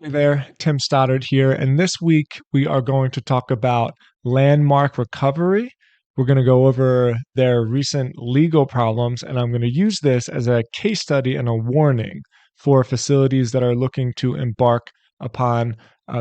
Hey there, Tim Stoddard here, and this week we are going to talk about Landmark Recovery. We're going to go over their recent legal problems, and I'm going to use this as a case study and a warning for facilities that are looking to embark upon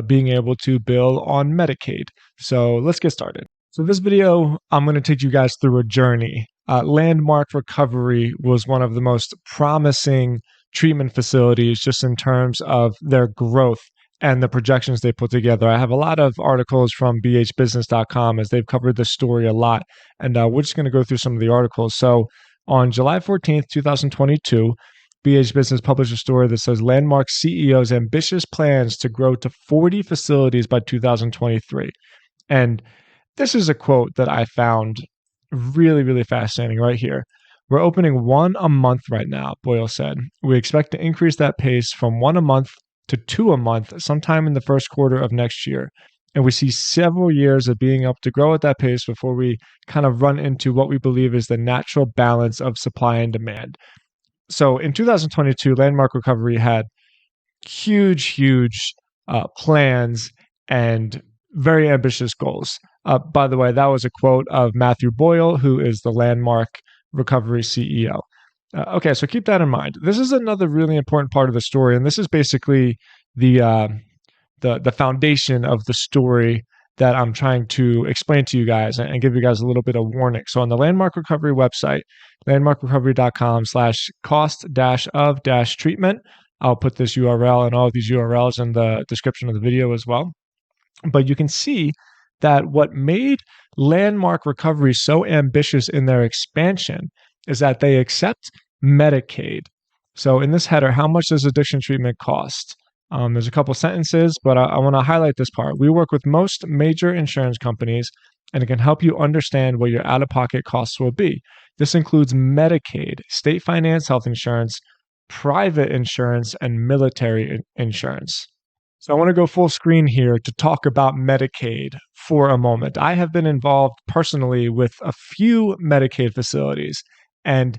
being able to bill on Medicaid. So let's get started. So this video, I'm going to take you guys through a journey. Landmark Recovery was one of the most promising treatment facilities just in terms of their growth and the projections they put together. I have a lot of articles from bhbusiness.com as they've covered this story a lot, and we're just going to go through some of the articles. So on July 14th, 2022, BH Business published a story that says Landmark CEO's ambitious plans to grow to 40 facilities by 2023. And this is a quote that I found really, really fascinating right here. We're opening one a month right now, Boyle said. We expect to increase that pace from one a month to two a month sometime in the first quarter of next year. And we see several years of being able to grow at that pace before we kind of run into what we believe is the natural balance of supply and demand. So in 2022, Landmark Recovery had huge plans and very ambitious goals. By the way, that was a quote of Matthew Boyle, who is the Landmark Recovery CEO. Okay, so keep that in mind. This is another really important part of the story, and this is basically the foundation of the story that I'm trying to explain to you guys and give you guys a little bit of warning. So on the Landmark Recovery website, landmarkrecovery.com/cost-of-treatment, I'll put this URL and all of these URLs in the description of the video as well. But you can see that what made Landmark Recovery so ambitious in their expansion is that they accept Medicaid. So in this header, how much does addiction treatment cost? There's a couple sentences, but I want to highlight this part. We work with most major insurance companies, and it can help you understand what your out-of-pocket costs will be. This includes Medicaid, state finance health insurance, private insurance, and military insurance. So I want to go full screen here to talk about Medicaid for a moment. I have been involved personally with a few Medicaid facilities, and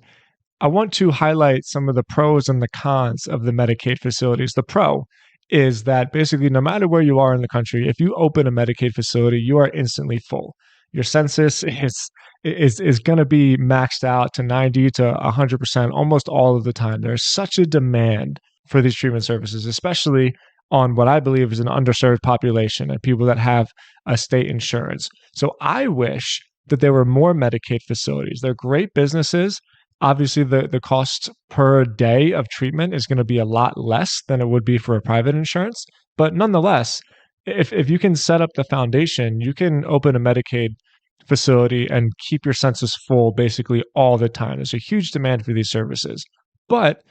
I want to highlight some of the pros and the cons of the Medicaid facilities. The pro is that basically no matter where you are in the country, if you open a Medicaid facility, you are instantly full. Your census is going to be maxed out to 90 to 100% almost all of the time. There's such a demand for these treatment services, especially on what I believe is an underserved population and people that have a state insurance. So I wish that there were more Medicaid facilities. They're great businesses. Obviously, the cost per day of treatment is going to be a lot less than it would be for a private insurance. But nonetheless, if you can set up the foundation, you can open a Medicaid facility and keep your census full basically all the time. There's a huge demand for these services. But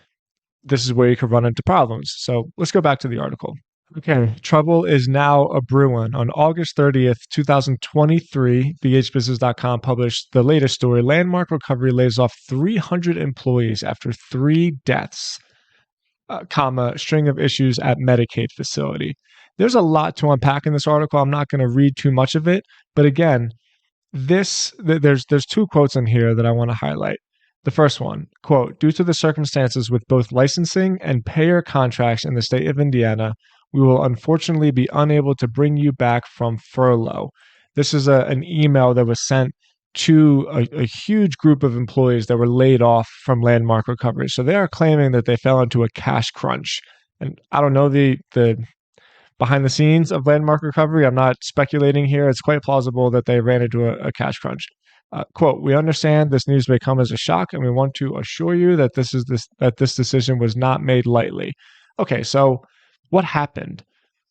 this is where you could run into problems. So let's go back to the article. Okay, trouble is now a brewing. On August 30th, 2023, bhbusiness.com published the latest story. Landmark Recovery lays off 300 employees after 3 deaths, string of issues at Medicaid facility. There's a lot to unpack in this article. I'm not going to read too much of it, but again, there's 2 quotes in here that I want to highlight. The first one, quote, due to the circumstances with both licensing and payer contracts in the state of Indiana, we will unfortunately be unable to bring you back from furlough. This is an email that was sent to a huge group of employees that were laid off from Landmark Recovery. So they are claiming that they fell into a cash crunch. And I don't know the behind the scenes of Landmark Recovery. I'm not speculating here. It's quite plausible that they ran into a cash crunch. Quote, we understand this news may come as a shock, and we want to assure you that this decision was not made lightly. Okay, so what happened?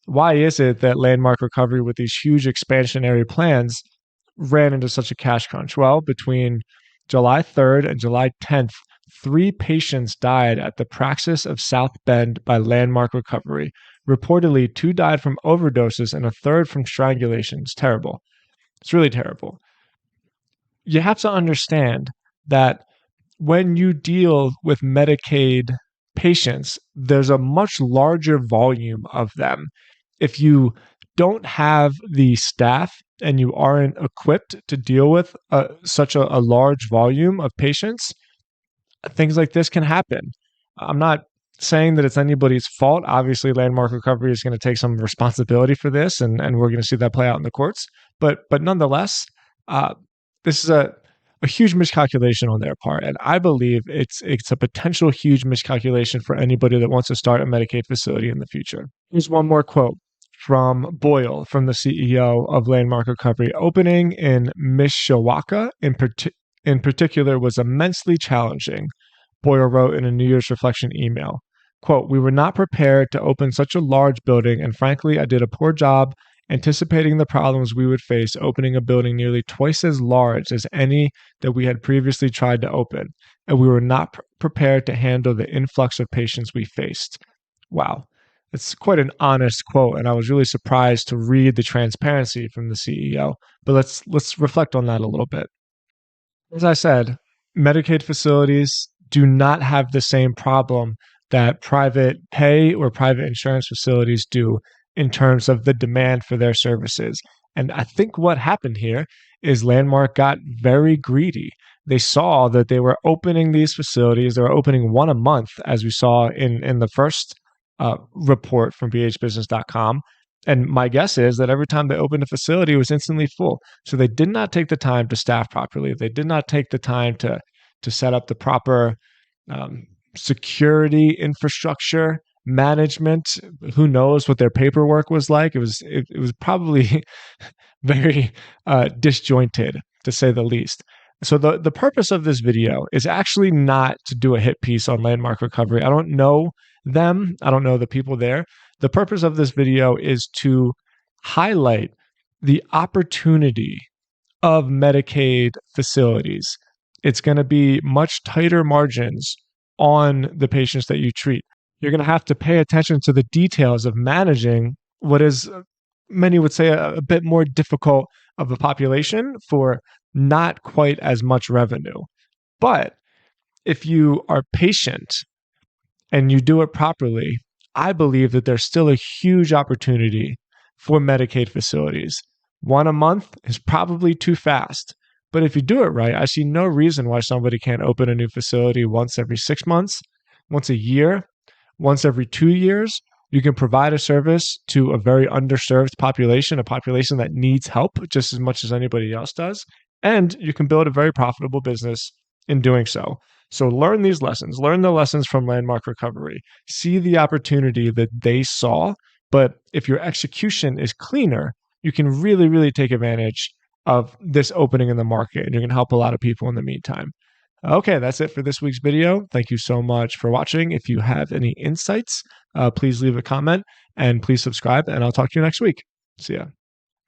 Why is it that Landmark Recovery, with these huge expansionary plans, ran into such a cash crunch? Well, between July 3rd and July 10th, 3 patients died at the Praxis of South Bend by Landmark Recovery. Reportedly, 2 died from overdoses and a 3rd from strangulation. It's terrible. It's really terrible. You have to understand that when you deal with Medicaid patients, there's a much larger volume of them. If you don't have the staff and you aren't equipped to deal with such a large volume of patients, things like this can happen. I'm not saying that it's anybody's fault. Obviously, Landmark Recovery is going to take some responsibility for this, and we're going to see that play out in the courts. But nonetheless, this is a huge miscalculation on their part, and I believe it's a potential huge miscalculation for anybody that wants to start a Medicaid facility in the future. Here's one more quote from Boyle, from the CEO of Landmark Recovery. Opening in Mishawaka in particular was immensely challenging, Boyle wrote in a New Year's reflection email. Quote, "We were not prepared to open such a large building, and frankly, I did a poor job anticipating the problems we would face opening a building nearly twice as large as any that we had previously tried to open, and we were not prepared to handle the influx of patients we faced." Wow. It's quite an honest quote, and I was really surprised to read the transparency from the CEO. But let's reflect on that a little bit. As I said, Medicaid facilities do not have the same problem that private pay or private insurance facilities do in terms of the demand for their services. And I think what happened here is Landmark got very greedy. They saw that they were opening these facilities. They were opening one a month, as we saw in the first report from bhbusiness.com. And my guess is that every time they opened a facility, it was instantly full. So they did not take the time to staff properly. They did not take the time to set up the proper security infrastructure management. Who knows what their paperwork was like? It was probably very disjointed, to say the least. So the purpose of this video is actually not to do a hit piece on Landmark Recovery. I don't know them. I don't know the people there. The purpose of this video is to highlight the opportunity of Medicaid facilities. It's going to be much tighter margins on the patients that you treat. You're going to have to pay attention to the details of managing what is, many would say, a bit more difficult of a population for not quite as much revenue. But if you are patient and you do it properly, I believe that there's still a huge opportunity for Medicaid facilities. One a month is probably too fast. But if you do it right, I see no reason why somebody can't open a new facility once every 6 months, once a year, once every 2 years. You can provide a service to a very underserved population, a population that needs help just as much as anybody else does. And you can build a very profitable business in doing so. So learn these lessons, learn the lessons from Landmark Recovery, see the opportunity that they saw. But if your execution is cleaner, you can really, really take advantage of this opening in the market, and you can help a lot of people in the meantime. Okay, that's it for this week's video. Thank you so much for watching. If you have any insights, please leave a comment and please subscribe, and I'll talk to you next week. See ya.